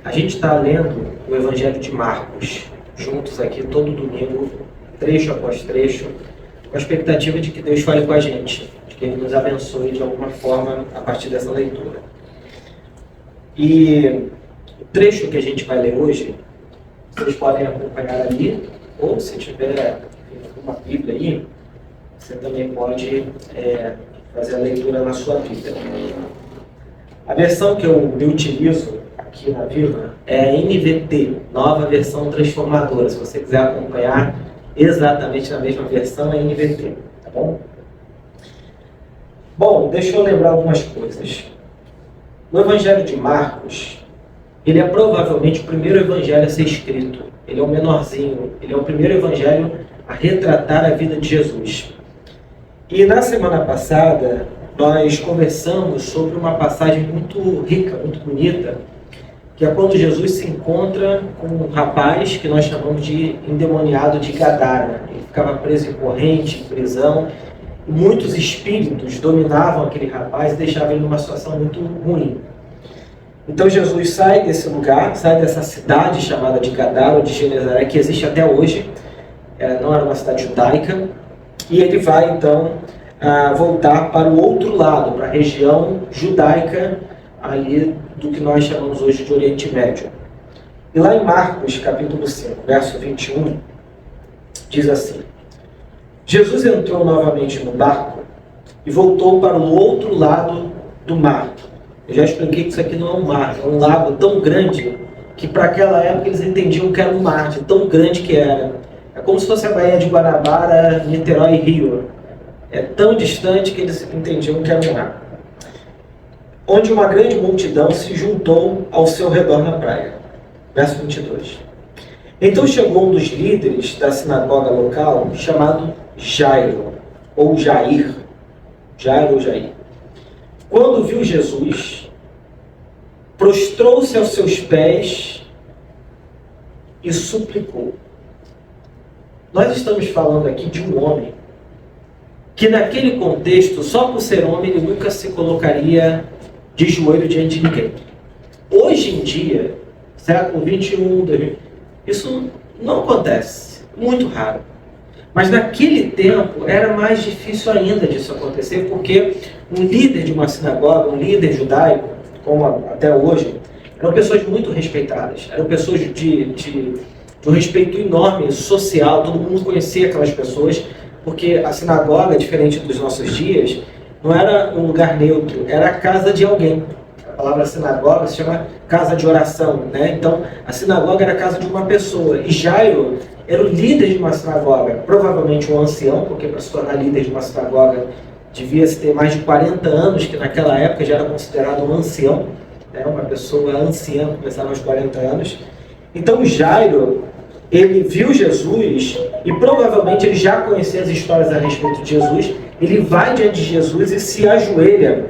A gente está lendo o Evangelho de Marcos, juntos aqui todo domingo, trecho após trecho, com a expectativa de que Deus fale com a gente, de que Ele nos abençoe de alguma forma a partir dessa leitura. E o trecho que a gente vai ler hoje, vocês podem acompanhar ali, ou se tiver uma Bíblia aí, você também pode fazer a leitura na sua Bíblia. A versão que eu utilizo aqui na Viva é a NVT, Nova Versão Transformadora. Se você quiser acompanhar exatamente na mesma versão, é NVT, tá bom? Bom, deixa eu lembrar algumas coisas. O Evangelho de Marcos, ele é provavelmente o primeiro evangelho a ser escrito. Ele é o menorzinho, ele é o primeiro evangelho a retratar a vida de Jesus. E na semana passada, nós conversamos sobre uma passagem muito rica, muito bonita, que é quando Jesus se encontra com um rapaz que nós chamamos de endemoniado de Gadara. Ele ficava preso em corrente, em prisão, e muitos espíritos dominavam aquele rapaz e deixavam ele numa situação muito ruim. Então Jesus sai desse lugar, sai dessa cidade chamada de Gadara, ou de Genezaré, que existe até hoje, não era uma cidade judaica, e ele vai então voltar para o outro lado, para a região judaica, ali do que nós chamamos hoje de Oriente Médio. E lá em Marcos, capítulo 5, verso 21, diz assim: Jesus entrou novamente no barco e voltou para o outro lado do mar. Eu já expliquei que isso aqui não é um mar, é um lago tão grande que para aquela época eles entendiam que era um mar, de tão grande que era. É como se fosse a Baía de Guanabara, Niterói e Rio. É tão distante que eles entendiam que era um mar. Onde uma grande multidão se juntou ao seu redor na praia. Verso 22. Então chegou um dos líderes da sinagoga local, chamado Jairo, ou Jair. Jairo ou Jair. Quando viu Jesus, prostrou-se aos seus pés e suplicou. Nós estamos falando aqui de um homem que naquele contexto, só por ser homem, ele nunca se colocaria de joelho diante de ninguém. Hoje em dia, século 21, isso não acontece, muito raro. Mas naquele tempo era mais difícil ainda disso acontecer, porque um líder de uma sinagoga, um líder judaico, como até hoje, eram pessoas muito respeitadas, eram pessoas de um respeito enorme social, todo mundo conhecia aquelas pessoas, porque a sinagoga, diferente dos nossos dias, não era um lugar neutro, era a casa de alguém. A palavra sinagoga se chama casa de oração, né? Então, a sinagoga era a casa de uma pessoa. E Jairo era o líder de uma sinagoga, provavelmente um ancião, porque para se tornar líder de uma sinagoga devia-se ter mais de 40 anos, que naquela época já era considerado um ancião, né? Uma pessoa anciã, começava aos 40 anos. Então, Jairo, ele viu Jesus e provavelmente ele já conhecia as histórias a respeito de Jesus. Ele vai diante de Jesus e se ajoelha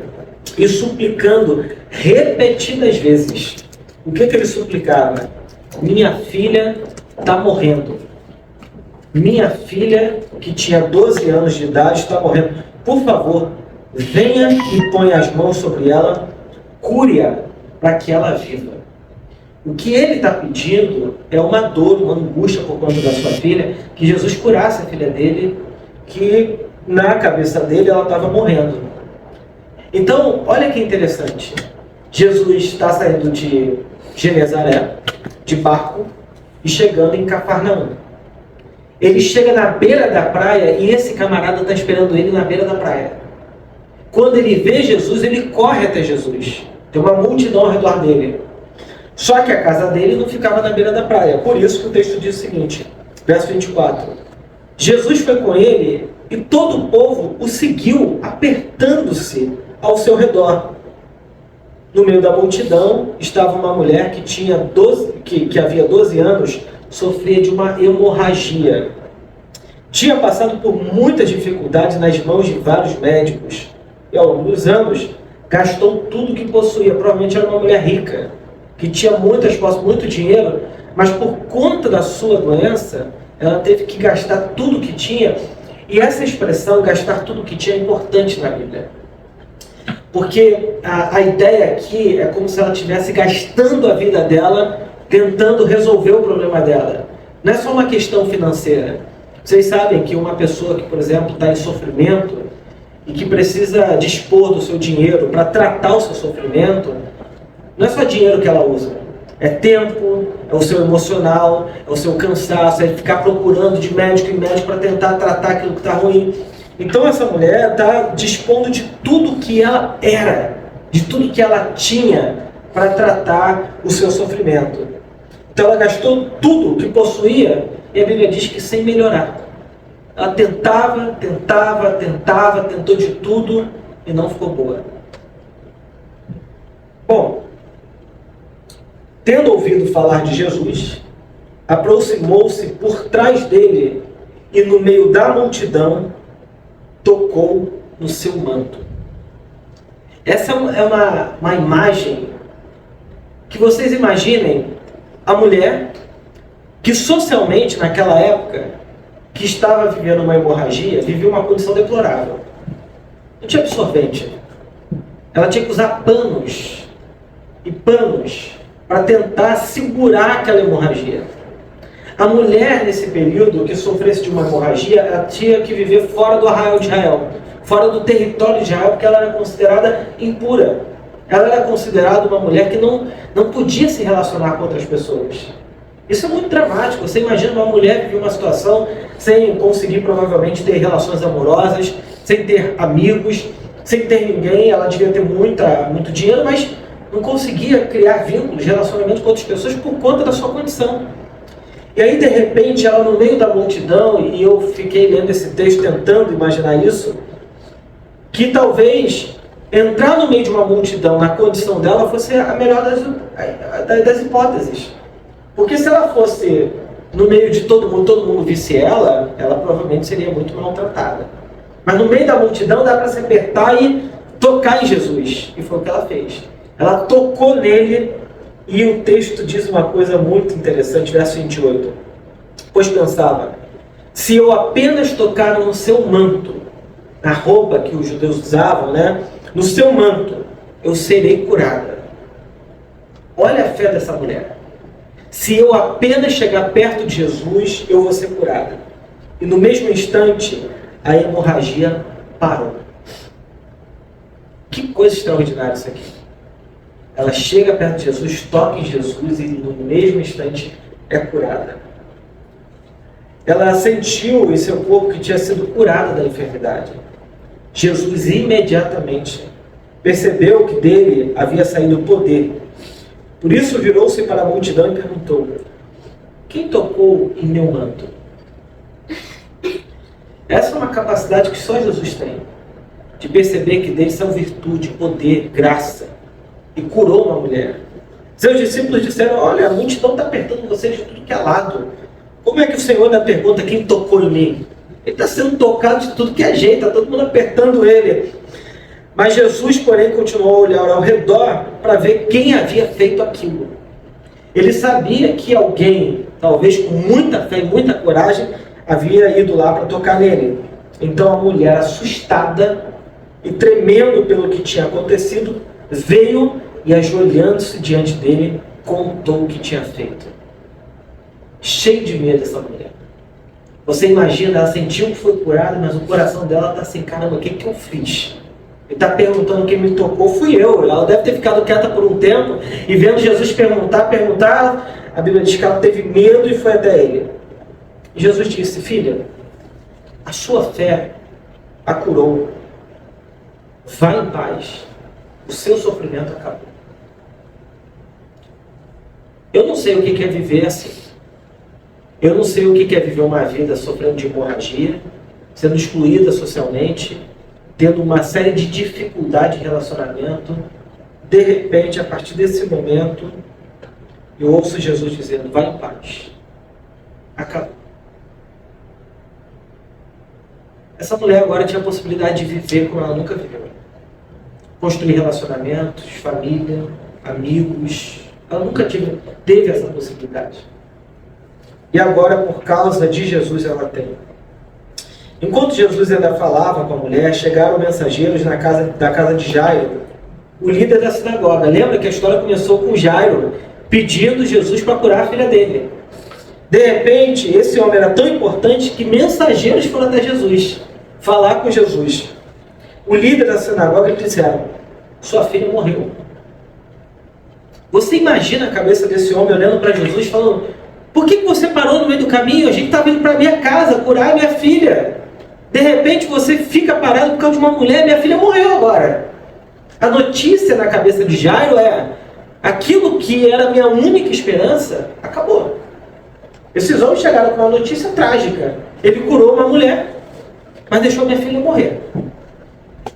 e suplicando repetidas vezes. O que ele suplicava? Minha filha está morrendo. Minha filha, que tinha 12 anos de idade, está morrendo. Por favor, venha e ponha as mãos sobre ela, cure-a para que ela viva. O que ele está pedindo é uma dor, uma angústia por conta da sua filha, que Jesus curasse a filha dele, que na cabeça dele ela estava morrendo. Então, olha que interessante. Jesus está saindo de Genezaré, de barco, e chegando em Cafarnaum. Ele chega na beira da praia e esse camarada está esperando ele na beira da praia. Quando ele vê Jesus, ele corre até Jesus. Tem uma multidão ao redor dele. Só que a casa dele não ficava na beira da praia. Por isso que o texto diz o seguinte, verso 24. Jesus foi com ele e todo o povo o seguiu, apertando-se ao seu redor. No meio da multidão estava uma mulher que havia 12 anos, sofria de uma hemorragia. Tinha passado por muitas dificuldades nas mãos de vários médicos. E ao longo dos anos, gastou tudo que possuía. Provavelmente era uma mulher rica, que tinha muitas posses, muito dinheiro, mas por conta da sua doença, ela teve que gastar tudo que tinha. E essa expressão, gastar tudo que tinha, é importante na Bíblia. Porque a ideia aqui é como se ela estivesse gastando a vida dela tentando resolver o problema dela. Não é só uma questão financeira. Vocês sabem que uma pessoa que, por exemplo, está em sofrimento e que precisa dispor do seu dinheiro para tratar o seu sofrimento, não é só dinheiro que ela usa. É tempo, é o seu emocional, é o seu cansaço, é ficar procurando de médico em médico para tentar tratar aquilo que está ruim. Então essa mulher está dispondo de tudo que ela era, de tudo que ela tinha para tratar o seu sofrimento. Então ela gastou tudo que possuía e a Bíblia diz que sem melhorar. Ela tentou de tudo e não ficou boa. Bom, tendo ouvido falar de Jesus, aproximou-se por trás dele e no meio da multidão tocou no seu manto. Essa é uma imagem que vocês imaginem a mulher que socialmente naquela época, que estava vivendo uma hemorragia, vivia uma condição deplorável. Não tinha absorvente. Ela tinha que usar panos e panos para tentar segurar aquela hemorragia. A mulher, nesse período, que sofresse de uma hemorragia, ela tinha que viver fora do arraial de Israel, fora do território de Israel, porque ela era considerada impura. Ela era considerada uma mulher que não podia se relacionar com outras pessoas. Isso é muito dramático. Você imagina uma mulher viver uma situação sem conseguir, provavelmente, ter relações amorosas, sem ter amigos, sem ter ninguém. Ela devia ter muito dinheiro, mas não conseguia criar vínculos, relacionamentos com outras pessoas por conta da sua condição. E aí, de repente, ela no meio da multidão, e eu fiquei lendo esse texto tentando imaginar isso, que talvez entrar no meio de uma multidão na condição dela fosse a melhor das hipóteses. Porque se ela fosse no meio de todo mundo visse ela provavelmente seria muito maltratada. Mas no meio da multidão dá para se apertar e tocar em Jesus. E foi o que ela fez. Ela tocou nele e o texto diz uma coisa muito interessante, verso 28. Pois pensava, se eu apenas tocar no seu manto, na roupa que os judeus usavam, no seu manto, eu serei curada. Olha a fé dessa mulher. Se eu apenas chegar perto de Jesus, eu vou ser curada. E no mesmo instante, a hemorragia parou. Que coisa extraordinária isso aqui. Ela chega perto de Jesus, toca em Jesus e no mesmo instante é curada. Ela sentiu em seu corpo que tinha sido curada da enfermidade. Jesus imediatamente percebeu que dele havia saído o poder. Por isso virou-se para a multidão e perguntou, quem tocou em meu manto? Essa é uma capacidade que só Jesus tem, de perceber que dele são virtude, poder, graça. E curou uma mulher. Seus discípulos disseram, olha, a multidão está apertando vocês de tudo que é lado. Como é que o Senhor ainda pergunta quem tocou em mim? Ele está sendo tocado de tudo que é jeito, está todo mundo apertando ele. Mas Jesus, porém, continuou a olhar ao redor para ver quem havia feito aquilo. Ele sabia que alguém, talvez com muita fé e muita coragem, havia ido lá para tocar nele. Então a mulher, assustada e tremendo pelo que tinha acontecido, veio e, ajoelhando-se diante dele, contou o que tinha feito. Cheio de medo essa mulher. Você imagina, ela sentiu que foi curada, mas o coração dela está assim, caramba, o que eu fiz? Ele está perguntando quem me tocou, fui eu. Ela deve ter ficado quieta por um tempo e vendo Jesus perguntar, a Bíblia diz que ela teve medo e foi até ele. E Jesus disse, filha, a sua fé a curou. Vá em paz. O seu sofrimento acabou. Eu não sei o que é viver assim. Eu não sei o que é viver uma vida sofrendo de hemorragia, sendo excluída socialmente, tendo uma série de dificuldades de relacionamento. De repente, a partir desse momento, eu ouço Jesus dizendo, vai em paz. Acabou. Essa mulher agora tinha a possibilidade de viver como ela nunca viveu. Construir relacionamentos, família, amigos. Ela nunca teve essa possibilidade. E agora, por causa de Jesus, ela tem. Enquanto Jesus ainda falava com a mulher, chegaram mensageiros da casa de Jairo, o líder da sinagoga. Lembra que a história começou com Jairo pedindo Jesus para curar a filha dele. De repente, esse homem era tão importante que mensageiros foram até Jesus, falar com Jesus. O líder da sinagoga lhe disseram: sua filha morreu. Você imagina a cabeça desse homem olhando para Jesus falando: por que você parou no meio do caminho? A gente estava indo para minha casa curar minha filha. De repente você fica parado por causa de uma mulher, minha filha morreu agora. A notícia na cabeça de Jairo é: aquilo que era a minha única esperança, acabou. Esses homens chegaram com uma notícia trágica. Ele curou uma mulher, mas deixou minha filha morrer.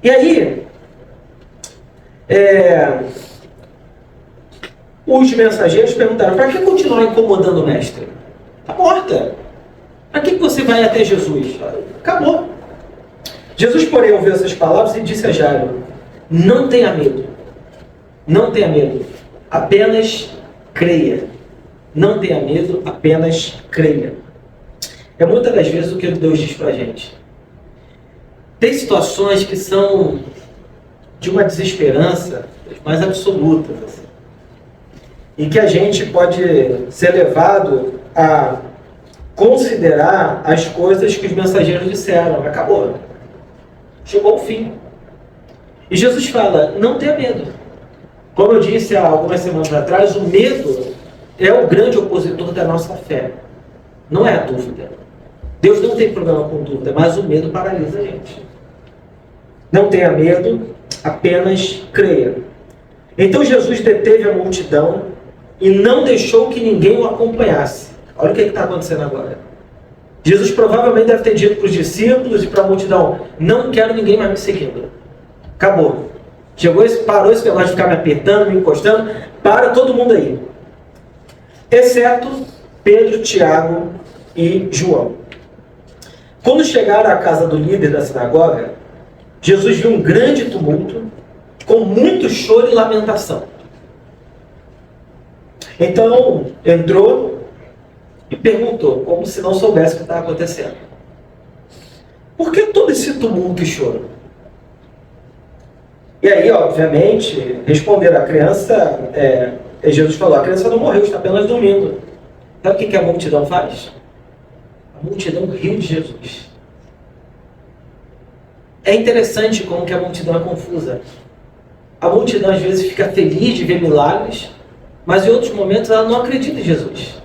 E aí, os mensageiros perguntaram: para que continuar incomodando o mestre? Está morta. Para que você vai até Jesus? Acabou. Jesus, porém, ouviu essas palavras e disse a Jairo: não tenha medo. Não tenha medo. Apenas creia. Não tenha medo, apenas creia. É muitas das vezes o que Deus diz para a gente. Tem situações que são de uma desesperança mais absoluta, assim, e que a gente pode ser levado a considerar as coisas que os mensageiros disseram. Acabou. Chegou ao fim. E Jesus fala: não tenha medo. Como eu disse há algumas semanas atrás, o medo é o grande opositor da nossa fé. Não é a dúvida. Deus não tem problema com dúvida, mas o medo paralisa a gente. Não tenha medo, apenas creia. Então Jesus deteve a multidão e não deixou que ninguém o acompanhasse. Olha o que está acontecendo agora. Jesus provavelmente deve ter dito para os discípulos e para a multidão: não quero ninguém mais me seguindo. Acabou. Parou esse negócio de ficar me apertando, me encostando. Para todo mundo aí. Exceto Pedro, Tiago e João. Quando chegaram à casa do líder da sinagoga, Jesus viu um grande tumulto, com muito choro e lamentação. Então, entrou e perguntou, como se não soubesse o que estava acontecendo: por que todo esse tumulto e choro? E aí, obviamente, responderam: a criança, Jesus falou, a criança não morreu, está apenas dormindo. Sabe o que a multidão faz? A multidão riu de Jesus. É interessante como que a multidão é confusa. A multidão às vezes fica feliz de ver milagres, mas em outros momentos ela não acredita em Jesus.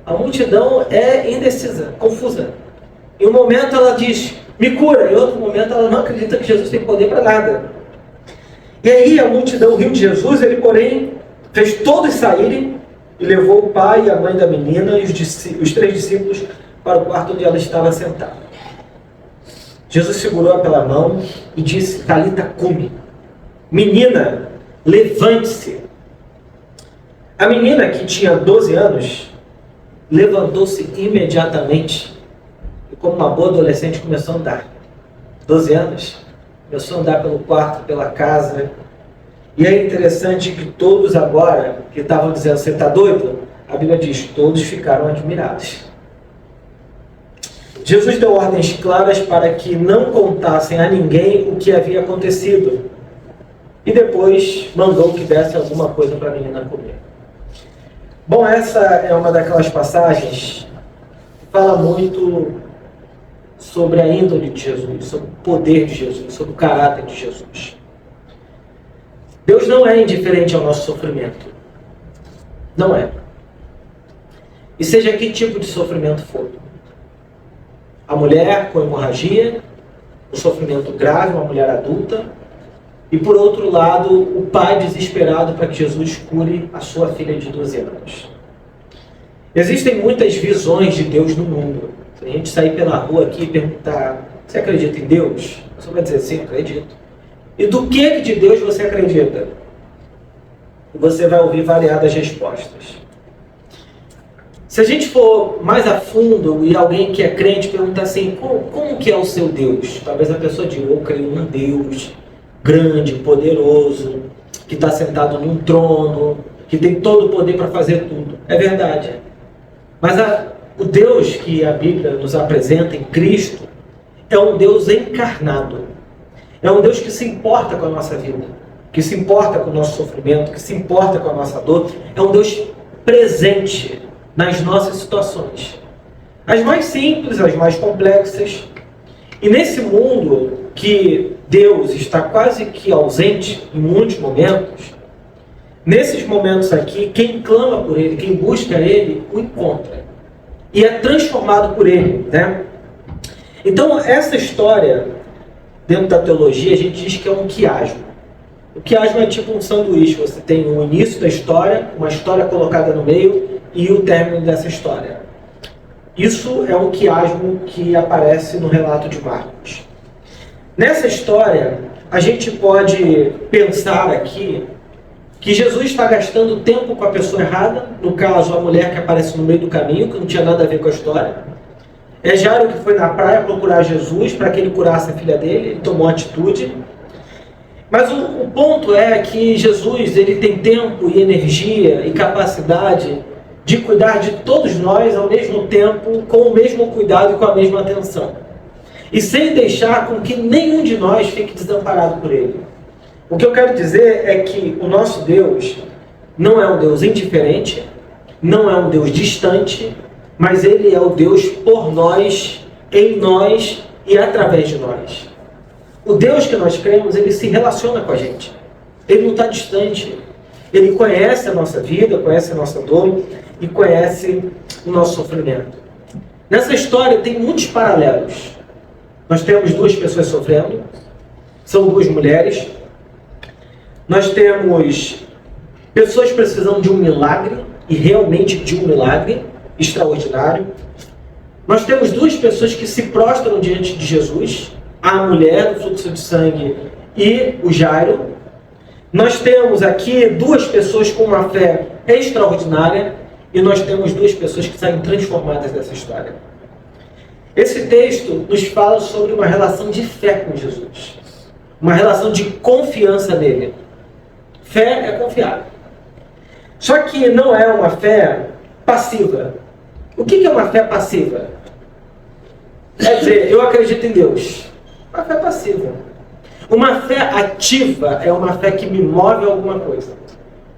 A multidão é indecisa, confusa. Em um momento ela diz: me cura. Em outro momento ela não acredita que Jesus tem poder para nada. E aí a multidão riu de Jesus. Ele, porém, fez todos saírem e levou o pai e a mãe da menina e os 3 discípulos para o quarto onde ela estava sentada. Jesus segurou-a pela mão e disse: Talita cumi. Menina, levante-se. A menina, que tinha 12 anos, levantou-se imediatamente e, como uma boa adolescente, começou a andar. 12 anos, começou a andar pelo quarto, pela casa. E é interessante que todos agora, que estavam dizendo: você está doido? A Bíblia diz: todos ficaram admirados. Jesus deu ordens claras para que não contassem a ninguém o que havia acontecido. E depois mandou que desse alguma coisa para a menina comer. Bom, essa é uma daquelas passagens que fala muito sobre a índole de Jesus, sobre o poder de Jesus, sobre o caráter de Jesus. Deus não é indiferente ao nosso sofrimento. Não é. E seja que tipo de sofrimento for. A mulher com hemorragia, um sofrimento grave, uma mulher adulta, e por outro lado, o pai desesperado para que Jesus cure a sua filha de 12 anos. Existem muitas visões de Deus no mundo. Se a gente sair pela rua aqui e perguntar: você acredita em Deus? Você vai dizer: sim, acredito. E do que de Deus você acredita? E você vai ouvir variadas respostas. Se a gente for mais a fundo e alguém que é crente perguntar assim: como que é o seu Deus? Talvez a pessoa diga: eu creio num Deus grande, poderoso, que está sentado num trono, que tem todo o poder para fazer tudo. É verdade. Mas o Deus que a Bíblia nos apresenta em Cristo, é um Deus encarnado. É um Deus que se importa com a nossa vida, que se importa com o nosso sofrimento, que se importa com a nossa dor. É um Deus presente nas nossas situações. As mais simples, as mais complexas. E nesse mundo que Deus está quase que ausente em muitos momentos, nesses momentos aqui, quem clama por Ele, quem busca Ele, o encontra. E é transformado por Ele, né? Então, essa história, dentro da teologia, a gente diz que é um quiasmo. O quiasmo é tipo um sanduíche. Você tem o início da história, uma história colocada no meio e o término dessa história. Isso é um quiasmo que aparece no relato de Marcos. Nessa história, a gente pode pensar aqui que Jesus está gastando tempo com a pessoa errada, no caso, a mulher que aparece no meio do caminho, que não tinha nada a ver com a história. É Jairo que foi na praia procurar Jesus para que ele curasse a filha dele, ele tomou atitude. Mas o ponto é que Jesus ele tem tempo e energia e capacidade de cuidar de todos nós ao mesmo tempo, com o mesmo cuidado e com a mesma atenção. E sem deixar com que nenhum de nós fique desamparado por Ele. O que eu quero dizer é que o nosso Deus não é um Deus indiferente, não é um Deus distante, mas Ele é o Deus por nós, em nós e através de nós. O Deus que nós cremos, Ele se relaciona com a gente. Ele não está distante. Ele conhece a nossa vida, conhece a nossa dor e conhece o nosso sofrimento. Nessa história tem muitos paralelos. Nós temos duas pessoas sofrendo, são duas mulheres. Nós temos pessoas precisando de um milagre, e realmente de um milagre extraordinário. Nós temos duas pessoas que se prostram diante de Jesus, a mulher do fluxo de sangue e o Jairo. Nós temos aqui duas pessoas com uma fé extraordinária e nós temos duas pessoas que saem transformadas dessa história. Esse texto nos fala sobre uma relação de fé com Jesus, uma relação de confiança nele. Fé é confiar. Só que não é uma fé passiva. O que é uma fé passiva? Quer dizer, eu acredito em Deus. Uma fé passiva. Uma fé ativa é uma fé que me move a alguma coisa.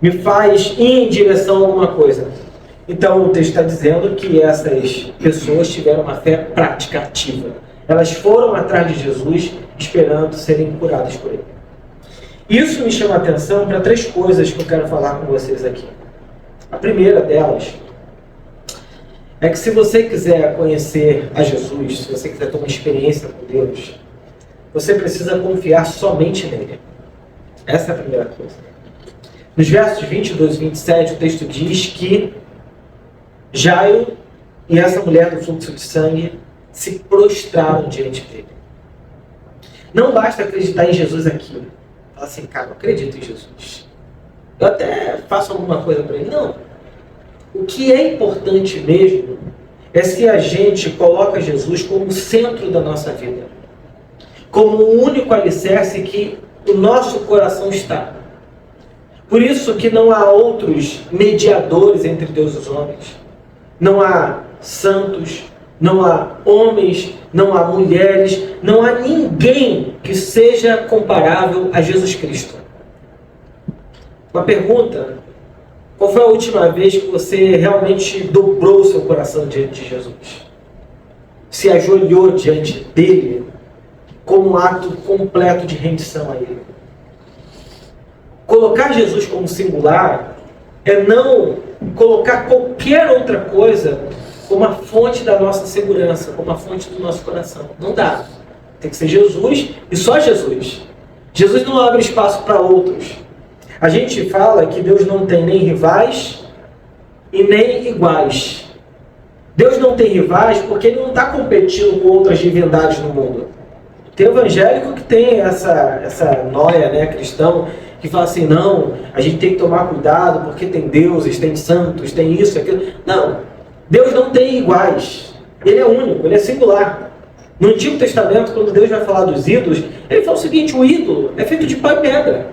Me faz ir em direção a alguma coisa. Então o texto está dizendo que essas pessoas tiveram uma fé prática, ativa. Elas foram atrás de Jesus esperando serem curadas por Ele. Isso me chama a atenção para três coisas que eu quero falar com vocês aqui. A primeira delas é que se você quiser conhecer a Jesus, se você quiser ter uma experiência com Deus, você precisa confiar somente nele. Essa é a primeira coisa. Nos versos 22 e 27, o texto diz que Jairo e essa mulher do fluxo de sangue se prostraram diante dele. Não basta acreditar em Jesus aqui. Fala assim, cara, eu acredito em Jesus. Eu até faço alguma coisa para ele. Não. O que é importante mesmo é se a gente coloca Jesus como centro da nossa vida. Como o único alicerce que o nosso coração está. Por isso que não há outros mediadores entre Deus e os homens. Não há santos, não há homens, não há mulheres, não há ninguém que seja comparável a Jesus Cristo. Uma pergunta: qual foi a última vez que você realmente dobrou o seu coração diante de Jesus? Se ajoelhou diante dele como um ato completo de rendição a Ele? Colocar Jesus como singular é não colocar qualquer outra coisa como a fonte da nossa segurança, como a fonte do nosso coração. Não dá. Tem que ser Jesus e só Jesus. Jesus não abre espaço para outros. A gente fala que Deus não tem nem rivais e nem iguais. Deus não tem rivais porque Ele não está competindo com outras divindades no mundo. Tem evangélico que tem essa noia, né, cristão, que fala assim, não, a gente tem que tomar cuidado porque tem deuses, tem santos, tem isso, aquilo. Não, Deus não tem iguais. Ele é único, Ele é singular. No Antigo Testamento, quando Deus vai falar dos ídolos, Ele fala o seguinte: o ídolo é feito de pau e pedra.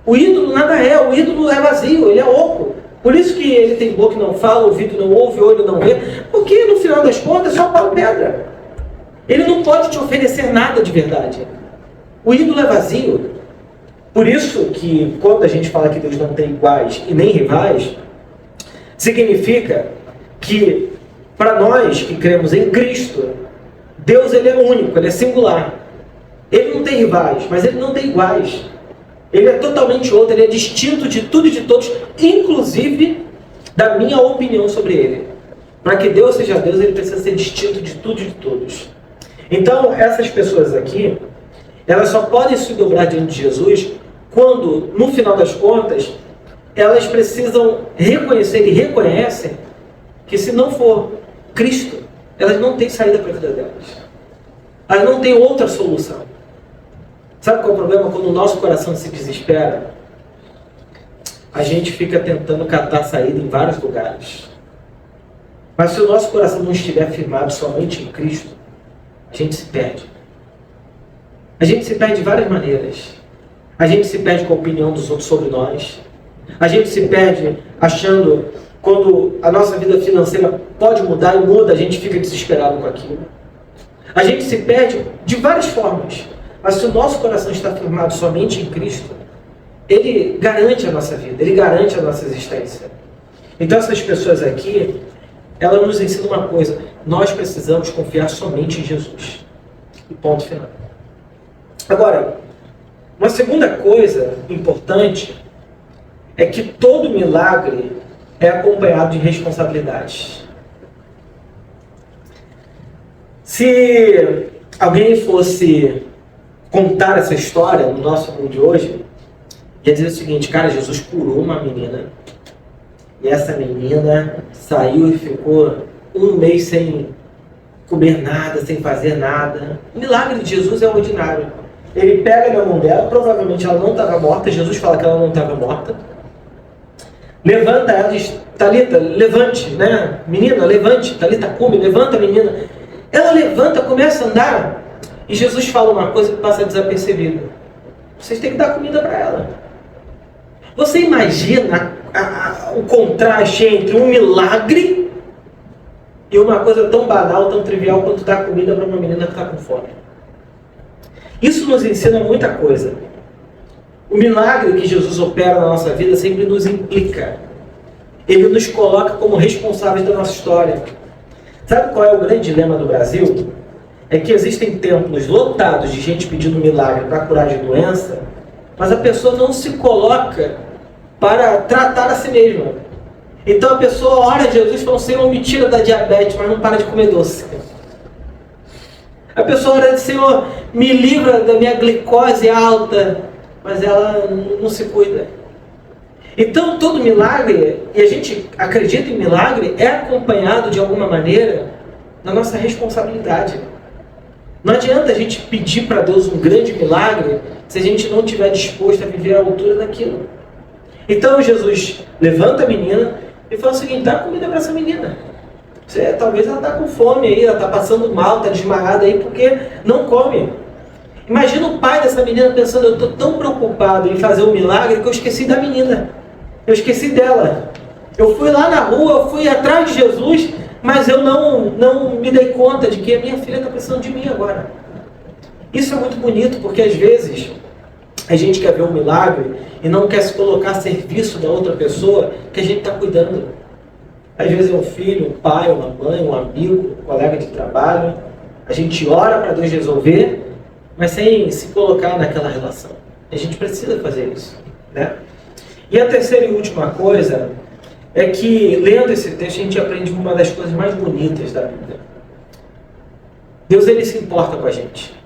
O ídolo nada é, o ídolo é vazio, ele é oco. Por isso que ele tem boca e não fala, ouvido não ouve, olho não vê, porque no final das contas é só pau e pedra. Ele não pode te oferecer nada de verdade. O ídolo é vazio. Por isso que quando a gente fala que Deus não tem iguais e nem rivais, significa que para nós que cremos em Cristo, Deus ele é único, ele é singular. Ele não tem rivais, mas ele não tem iguais. Ele é totalmente outro, ele é distinto de tudo e de todos, inclusive da minha opinião sobre ele. Para que Deus seja Deus, ele precisa ser distinto de tudo e de todos. Então, essas pessoas aqui, elas só podem se dobrar diante de Jesus quando, no final das contas, elas precisam reconhecer e reconhecem que se não for Cristo, elas não têm saída para a vida delas. Elas não têm outra solução. Sabe qual é o problema? Quando o nosso coração se desespera, a gente fica tentando catar saída em vários lugares. Mas se o nosso coração não estiver firmado somente em Cristo, a gente se perde. A gente se perde de várias maneiras. A gente se perde com a opinião dos outros sobre nós. A gente se perde achando, quando a nossa vida financeira pode mudar e muda, a gente fica desesperado com aquilo. A gente se perde de várias formas. Mas se o nosso coração está firmado somente em Cristo, Ele garante a nossa vida, Ele garante a nossa existência. Então essas pessoas aqui, elas nos ensinam uma coisa: nós precisamos confiar somente em Jesus. E ponto final. Agora, uma segunda coisa importante é que todo milagre é acompanhado de responsabilidades. Se alguém fosse contar essa história no nosso mundo de hoje, ia dizer o seguinte: cara, Jesus curou uma menina e essa menina saiu e ficou um mês sem comer nada, sem fazer nada. O milagre de Jesus é ordinário. Ele pega na mão dela, provavelmente ela não estava morta, Jesus fala que ela não estava morta, levanta ela e diz: Talita, levante, né? Menina, levante, Talita cume, levanta, menina. Ela levanta, começa a andar, e Jesus fala uma coisa que passa desapercebida: vocês têm que dar comida para ela. Você imagina o contraste entre um milagre e uma coisa tão banal, tão trivial quanto dar comida para uma menina que está com fome? Isso nos ensina muita coisa. O milagre que Jesus opera na nossa vida sempre nos implica. Ele nos coloca como responsáveis da nossa história. Sabe qual é o grande dilema do Brasil? É que existem templos lotados de gente pedindo milagre para curar de doença, mas a pessoa não se coloca para tratar a si mesma. Então a pessoa ora a Jesus e fala: Senhor, me tira da diabetes, mas não para de comer doce. A pessoa ora: Senhor, me livra da minha glicose alta, mas ela não se cuida. Então todo milagre, e a gente acredita em milagre, é acompanhado de alguma maneira da nossa responsabilidade. Não adianta a gente pedir para Deus um grande milagre se a gente não estiver disposto a viver à altura daquilo. Então Jesus levanta a menina e fala o seguinte: dá comida para essa menina. Talvez ela está com fome aí, ela está passando mal, está desmaiada aí porque não come. Imagina o pai dessa menina pensando: eu estou tão preocupado em fazer um milagre que eu esqueci da menina. Eu esqueci dela. Eu fui lá na rua, eu fui atrás de Jesus, mas eu não me dei conta de que a minha filha está precisando de mim agora. Isso é muito bonito, porque às vezes a gente quer ver um milagre e não quer se colocar a serviço da outra pessoa que a gente está cuidando. Às vezes é um filho, um pai, uma mãe, um amigo, um colega de trabalho. A gente ora para Deus resolver, mas sem se colocar naquela relação. A gente precisa fazer isso, né? E a terceira e última coisa é que, lendo esse texto, a gente aprende uma das coisas mais bonitas da Bíblia. Deus, ele se importa com a gente.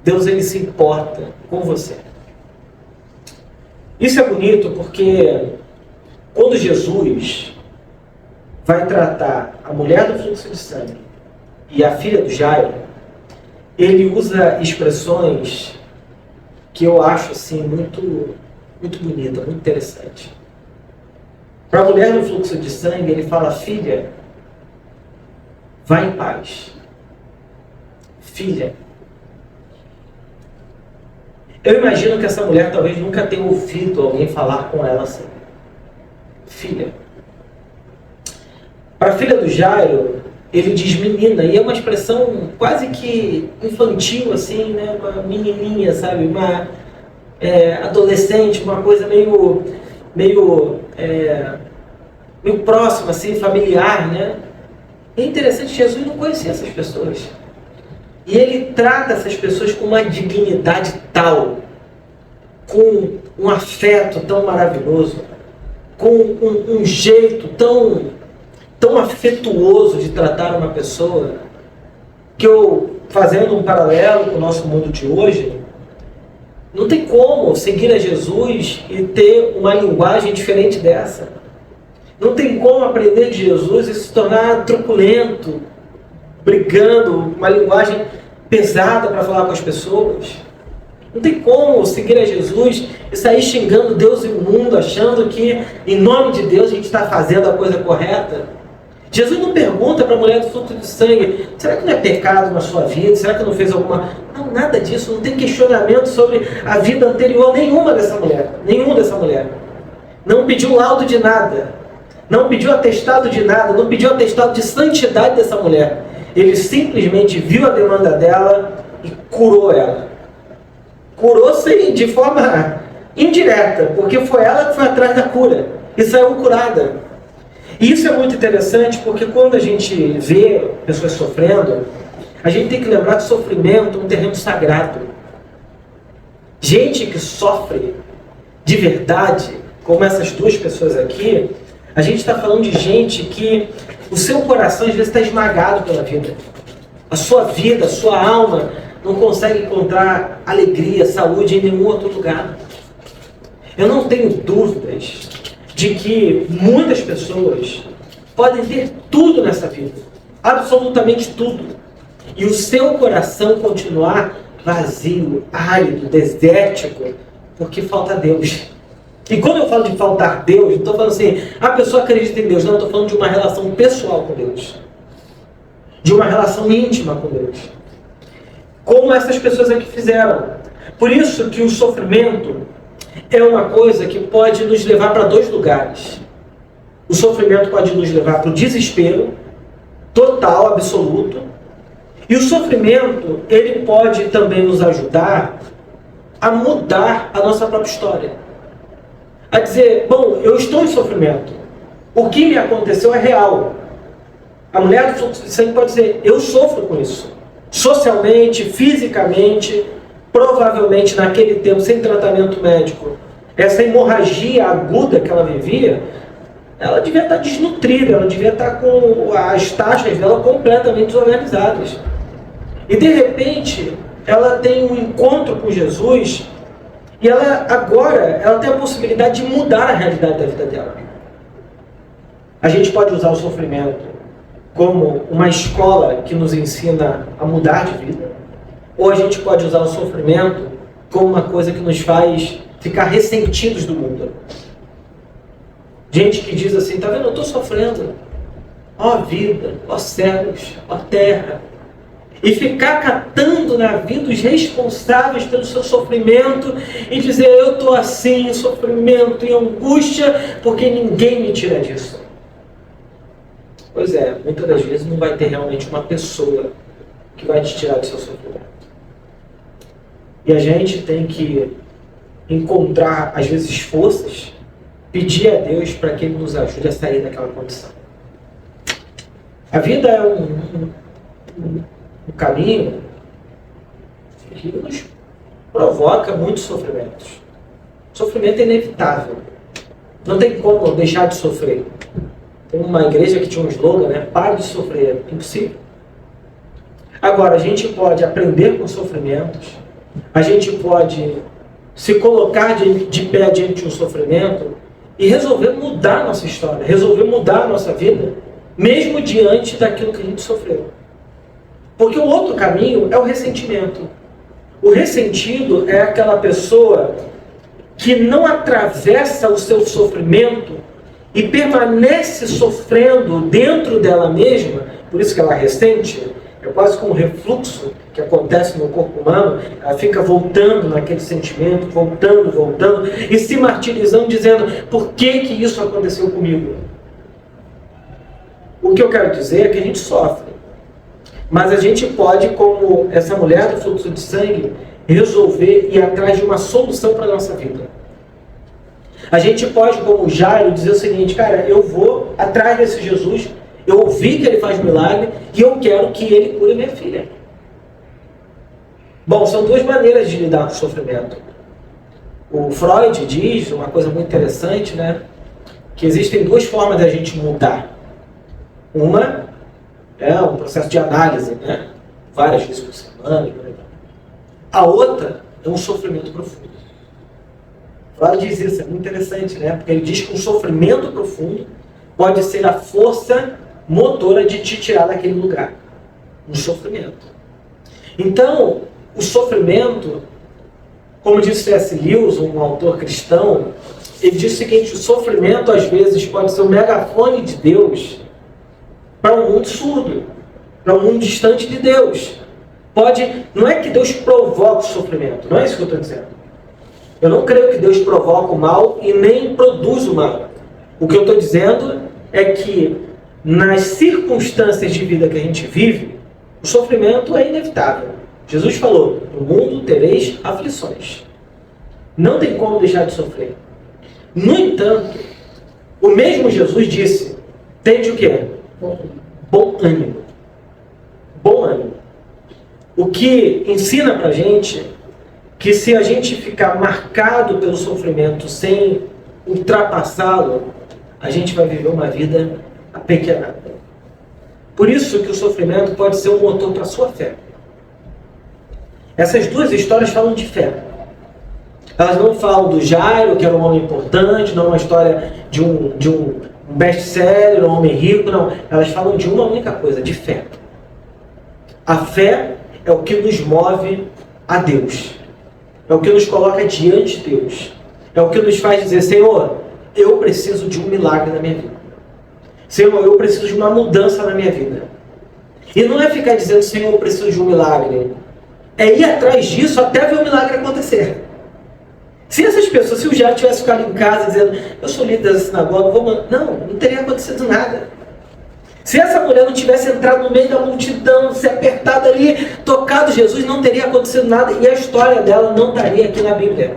Deus, ele se importa com você. Isso é bonito porque quando Jesus vai tratar a mulher do fluxo de sangue e a filha do Jairo, ele usa expressões que eu acho assim muito bonita, muito interessante. Para a mulher do fluxo de sangue, ele fala: filha, vá em paz. Filha. Eu imagino que essa mulher talvez nunca tenha ouvido alguém falar com ela assim: filha. Para a filha do Jairo, ele diz menina, e é uma expressão quase que infantil, assim, né? Uma menininha, sabe? Uma adolescente, uma coisa meio próxima, assim, familiar, né? É interessante, Jesus não conhecia essas pessoas. E ele trata essas pessoas com uma dignidade tal, com um afeto tão maravilhoso, com um jeito tão afetuoso de tratar uma pessoa, que eu, fazendo um paralelo com o nosso mundo de hoje, não tem como seguir a Jesus e ter uma linguagem diferente dessa. Não tem como aprender de Jesus e se tornar truculento, brigando, uma linguagem pesada para falar com as pessoas. Não tem como seguir a Jesus e sair xingando Deus e o mundo, achando que, em nome de Deus, a gente está fazendo a coisa correta. Jesus não pergunta para a mulher do fluxo de sangue, será que não é pecado na sua vida? Será que não fez alguma... Não, nada disso. Não tem questionamento sobre a vida anterior nenhuma dessa mulher. Nenhuma dessa mulher. Não pediu laudo de nada. Não pediu atestado de nada. Não pediu atestado de santidade dessa mulher. Ele simplesmente viu a demanda dela e curou ela. Curou-se de forma indireta, porque foi ela que foi atrás da cura e saiu curada. E isso é muito interessante, porque quando a gente vê pessoas sofrendo, a gente tem que lembrar que sofrimento é um terreno sagrado. Gente que sofre de verdade, como essas duas pessoas aqui, a gente está falando de gente que o seu coração às vezes está esmagado pela vida. A sua vida, a sua alma não consegue encontrar alegria, saúde em nenhum outro lugar. Eu não tenho dúvidas de que muitas pessoas podem ter tudo nessa vida, absolutamente tudo, e o seu coração continuar vazio, árido, desértico, porque falta Deus. E quando eu falo de faltar Deus, não estou falando assim, a pessoa acredita em Deus, não, estou falando de uma relação pessoal com Deus, de uma relação íntima com Deus, como essas pessoas aqui fizeram. Por isso que o sofrimento é uma coisa que pode nos levar para dois lugares. O sofrimento pode nos levar para o desespero total, absoluto. E o sofrimento, ele pode também nos ajudar a mudar a nossa própria história. A dizer, bom, eu estou em sofrimento. O que me aconteceu é real. A mulher do fluxo de sangue pode dizer, eu sofro com isso. Socialmente, fisicamente, provavelmente naquele tempo, sem tratamento médico, essa hemorragia aguda que ela vivia, ela devia estar desnutrida, ela devia estar com as taxas dela completamente desorganizadas. E de repente, ela tem um encontro com Jesus, e ela tem a possibilidade de mudar a realidade da vida dela. A gente pode usar o sofrimento como uma escola que nos ensina a mudar de vida, ou a gente pode usar o sofrimento como uma coisa que nos faz ficar ressentidos do mundo. Gente que diz assim, tá vendo, eu estou sofrendo. Ó vida, ó céus, ó terra. E ficar catando na vida os responsáveis pelo seu sofrimento e dizer, eu estou assim, em sofrimento, em angústia, porque ninguém me tira disso. Pois é, muitas das vezes não vai ter realmente uma pessoa que vai te tirar do seu sofrimento. E a gente tem que encontrar, às vezes, forças, pedir a Deus para que Ele nos ajude a sair daquela condição. A vida é um caminho que nos provoca muitos sofrimentos. O sofrimento é inevitável. Não tem como deixar de sofrer. Tem uma igreja que tinha um slogan, né? Pare de sofrer. É impossível. Agora, a gente pode aprender com sofrimentos. A gente pode se colocar de pé diante de um sofrimento e resolver mudar a nossa história, resolver mudar a nossa vida, mesmo diante daquilo que a gente sofreu. Porque o outro caminho é o ressentimento. O ressentido é aquela pessoa que não atravessa o seu sofrimento e permanece sofrendo dentro dela mesma, por isso que ela ressente. É quase como um refluxo que acontece no corpo humano. Ela fica voltando naquele sentimento, voltando, e se martirizando, dizendo, por que isso aconteceu comigo? O que eu quero dizer é que a gente sofre. Mas a gente pode, como essa mulher do fluxo de sangue, resolver e ir atrás de uma solução para a nossa vida. A gente pode, como Jairo, dizer o seguinte: cara, eu vou atrás desse Jesus, eu ouvi que ele faz milagre e eu quero que ele cure minha filha. Bom, são duas maneiras de lidar com o sofrimento. O Freud diz uma coisa muito interessante, né? Que existem duas formas da gente mudar. Uma é um processo de análise, né? Várias vezes por semana. A outra é um sofrimento profundo. Freud diz isso, é muito interessante, né? Porque ele diz que um sofrimento profundo pode ser a força motora de te tirar daquele lugar. Um sofrimento. Então, o sofrimento, como disse C.S. Lewis, um autor cristão, ele diz o seguinte: o sofrimento às vezes pode ser o megafone de Deus para um mundo surdo, para um mundo distante de Deus. Não é que Deus provoca o sofrimento, não é isso que eu estou dizendo. Eu não creio que Deus provoca o mal e nem produz o mal. O que eu estou dizendo é que nas circunstâncias de vida que a gente vive, o sofrimento é inevitável. Jesus falou: no mundo tereis aflições. Não tem como deixar de sofrer. No entanto, o mesmo Jesus disse: tende o quê? Bom ânimo. Bom ânimo. O que ensina pra gente que se a gente ficar marcado pelo sofrimento sem ultrapassá-lo, a gente vai viver uma vida apequenada. Por isso que o sofrimento pode ser um motor para a sua fé. Essas duas histórias falam de fé. Elas não falam do Jairo, que era um homem importante, não é uma história de um best-seller, um homem rico, não. Elas falam de uma única coisa, de fé. A fé é o que nos move a Deus. É o que nos coloca diante de Deus. É o que nos faz dizer: Senhor, eu preciso de um milagre na minha vida. Senhor, eu preciso de uma mudança na minha vida. E não é ficar dizendo: Senhor, eu preciso de um milagre. É ir atrás disso até ver o milagre acontecer. Se essas pessoas, se o Jairo tivesse ficado em casa dizendo: eu sou líder da sinagoga, não teria acontecido nada. Se essa mulher não tivesse entrado no meio da multidão, se apertado ali, tocado Jesus, não teria acontecido nada. E a história dela não estaria aqui na Bíblia.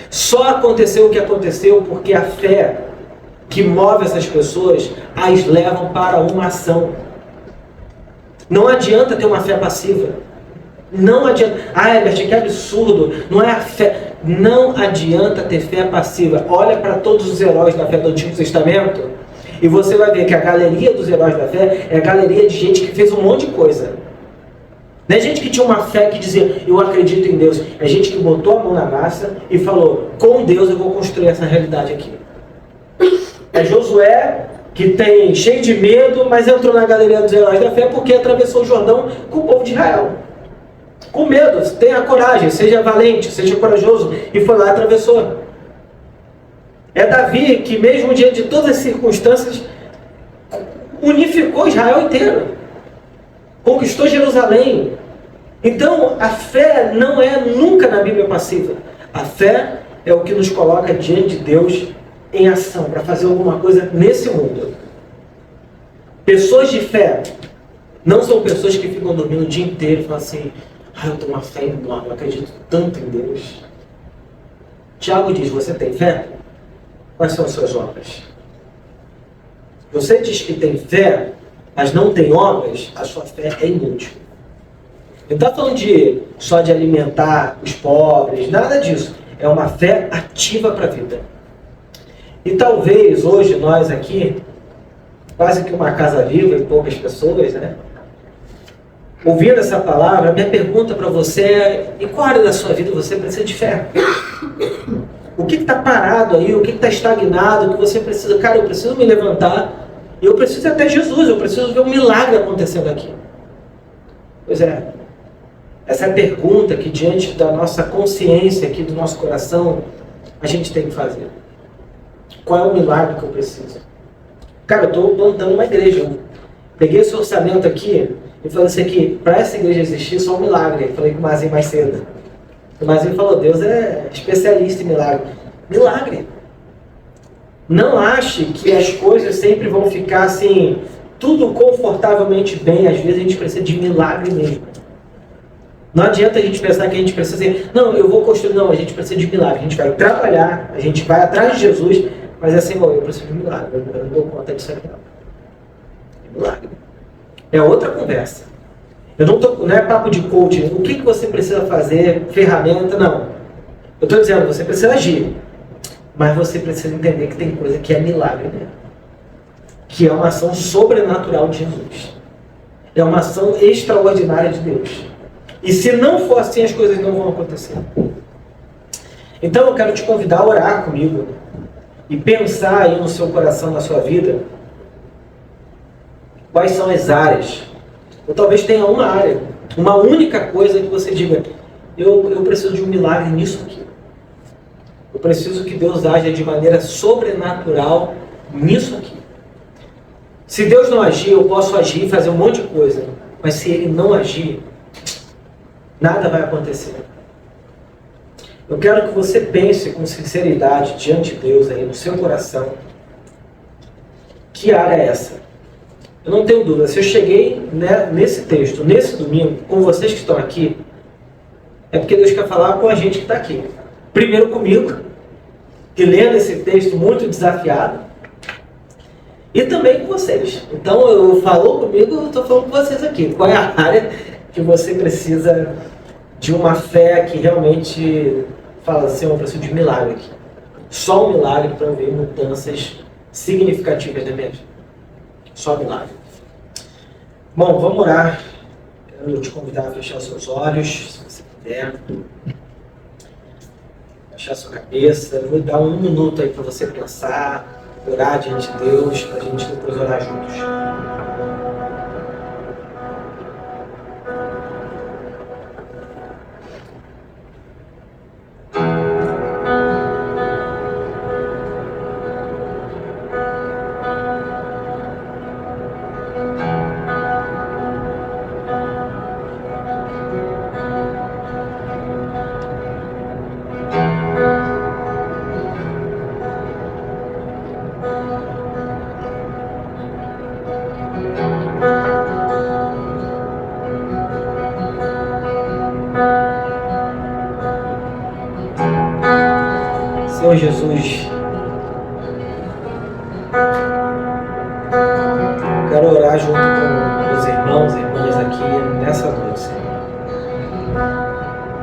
Só aconteceu o que aconteceu porque a fé que move essas pessoas as levam para uma ação. Não adianta ter uma fé passiva. Não adianta. Herbert, que absurdo. Não é a fé. Não adianta ter fé passiva. Olha para todos os heróis da fé do Antigo Testamento e você vai ver que a galeria dos heróis da fé é a galeria de gente que fez um monte de coisa. Não é gente que tinha uma fé que dizia: eu acredito em Deus. É gente que botou a mão na massa e falou: com Deus eu vou construir essa realidade aqui. É Josué, que tem cheio de medo, mas entrou na galeria dos heróis da fé porque atravessou o Jordão com o povo de Israel. Com medo, tenha coragem, seja valente, seja corajoso. E foi lá e atravessou. É Davi que, mesmo diante de todas as circunstâncias, unificou Israel inteiro. Conquistou Jerusalém. Então, a fé não é nunca na Bíblia passiva. A fé é o que nos coloca diante de Deus em ação, para fazer alguma coisa nesse mundo. Pessoas de fé não são pessoas que ficam dormindo o dia inteiro e falam assim: eu tenho uma fé enorme, eu acredito tanto em Deus. Tiago diz: você tem fé? Quais são as suas obras? Você diz que tem fé, mas não tem obras, a sua fé é inútil. Ele não está falando só de alimentar os pobres, nada disso. É uma fé ativa para a vida. E talvez hoje nós aqui, quase que uma casa viva e poucas pessoas, né? Ouvindo essa palavra, minha pergunta para você é: em qual área da sua vida você precisa de fé? O que está parado aí? O que está estagnado? Que você precisa? Cara, eu preciso me levantar. Eu preciso ir até Jesus. Eu preciso ver um milagre acontecendo aqui. Pois é. Essa é a pergunta que, diante da nossa consciência aqui, do nosso coração, a gente tem que fazer. Qual é o milagre que eu preciso? Cara, eu estou plantando uma igreja. Eu peguei esse orçamento aqui e falei assim: aqui, para essa igreja existir, só um milagre. Eu falei com o Mazinho mais cedo. O Mazinho falou: Deus é especialista em milagre. Milagre. Não ache que as coisas sempre vão ficar assim, tudo confortavelmente bem, às vezes a gente precisa de milagre mesmo. Não adianta a gente pensar que a gente precisa dizer, não, eu vou construir, não, a gente precisa de milagre. A gente vai trabalhar, a gente vai atrás de Jesus, mas é assim, eu preciso de milagre, eu não dou conta disso aqui não. É milagre. É outra conversa. Não é papo de coaching, o que você precisa fazer, ferramenta, não. Eu estou dizendo, você precisa agir, mas você precisa entender que tem coisa que é milagre mesmo. Que é uma ação sobrenatural de Jesus. É uma ação extraordinária de Deus. E se não for assim, as coisas não vão acontecer. Então eu quero te convidar a orar comigo e pensar aí no seu coração, na sua vida, quais são as áreas. Ou talvez tenha uma área, uma única coisa que você diga, eu preciso de um milagre nisso aqui. Eu preciso que Deus haja de maneira sobrenatural nisso aqui. Se Deus não agir, eu posso agir e fazer um monte de coisa. Mas se Ele não agir, nada vai acontecer. Eu quero que você pense com sinceridade diante de Deus aí no seu coração. Que área é essa? Eu não tenho dúvida. Se eu cheguei nesse texto, nesse domingo, com vocês que estão aqui, é porque Deus quer falar com a gente que está aqui. Primeiro comigo, que lendo esse texto muito desafiado, e também com vocês. Então, eu falou comigo, eu estou falando com vocês aqui. Qual é a área que você precisa de uma fé que realmente fala assim, eu preciso de milagre aqui. Só um milagre para eu ver mudanças significativas na minha vida. Só milagre. Bom, vamos orar. Quero te convidar a fechar os seus olhos, se você puder. Fechar a sua cabeça. Eu vou dar um minuto aí para você pensar, orar diante de Deus, para a gente depois orar juntos. Senhor Jesus, quero orar junto com os irmãos e irmãs aqui nessa noite, Senhor.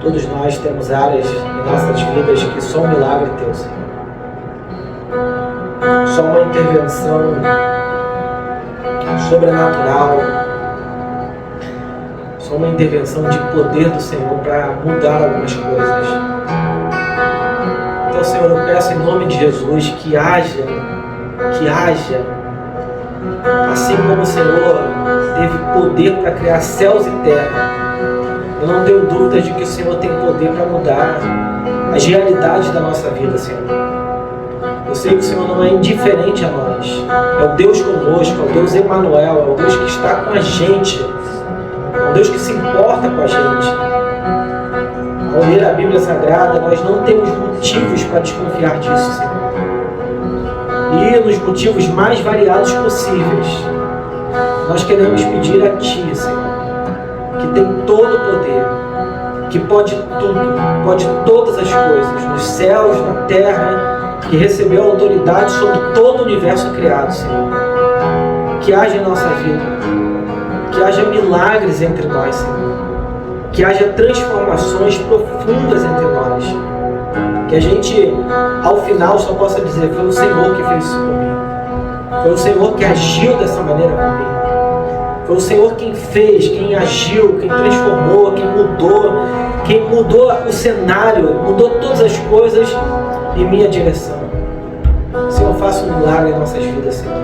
Todos nós temos áreas em nossas vidas que só um milagre teu, Senhor. Só uma intervenção sobrenatural, só uma intervenção de poder do Senhor para mudar algumas coisas. Então, Senhor, eu peço em nome de Jesus que haja, assim como o Senhor teve poder para criar céus e terra, eu não tenho dúvida de que o Senhor tem poder para mudar as realidades da nossa vida, Senhor. Eu sei que o Senhor não é indiferente a nós, é o Deus conosco, é o Deus Emanuel, é o Deus que está com a gente, é o Deus que se importa com a gente. Ao ler a Bíblia Sagrada, nós não temos motivos para desconfiar disso, Senhor. E nos motivos mais variados possíveis, nós queremos pedir a Ti, Senhor, que tem todo o poder, que pode tudo, pode todas as coisas, nos céus, na terra, que recebeu autoridade sobre todo o universo criado, Senhor. Que haja em nossa vida, que haja milagres entre nós, Senhor. Que haja transformações profundas entre nós. Que a gente, ao final, só possa dizer, foi o Senhor que fez isso comigo. Foi o Senhor que agiu dessa maneira comigo. Foi o Senhor quem fez, quem agiu, quem transformou, quem mudou o cenário, mudou todas as coisas em minha direção. Senhor, faça um milagre em nossas vidas, Senhor.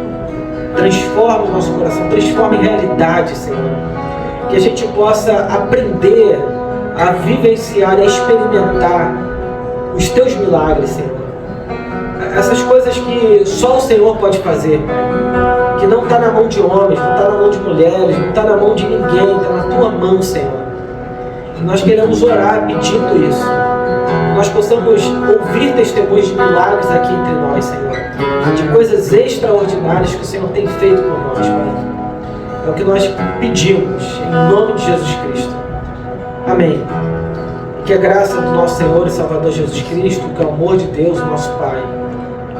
Transforme o nosso coração, transforme em realidade, Senhor. Que a gente possa aprender a vivenciar e a experimentar os Teus milagres, Senhor. Essas coisas que só o Senhor pode fazer, que não está na mão de homens, não está na mão de mulheres, não está na mão de ninguém, está na Tua mão, Senhor. E nós queremos orar pedindo isso. Que nós possamos ouvir testemunhos de milagres aqui entre nós, Senhor. De coisas extraordinárias que o Senhor tem feito por nós, Pai. É o que nós pedimos, em nome de Jesus Cristo. Amém. Que a graça do nosso Senhor e Salvador Jesus Cristo, que o amor de Deus, nosso Pai,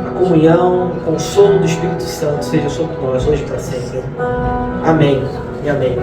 a comunhão, o consolo do Espírito Santo seja sobre nós, hoje e para sempre. Amém e amém.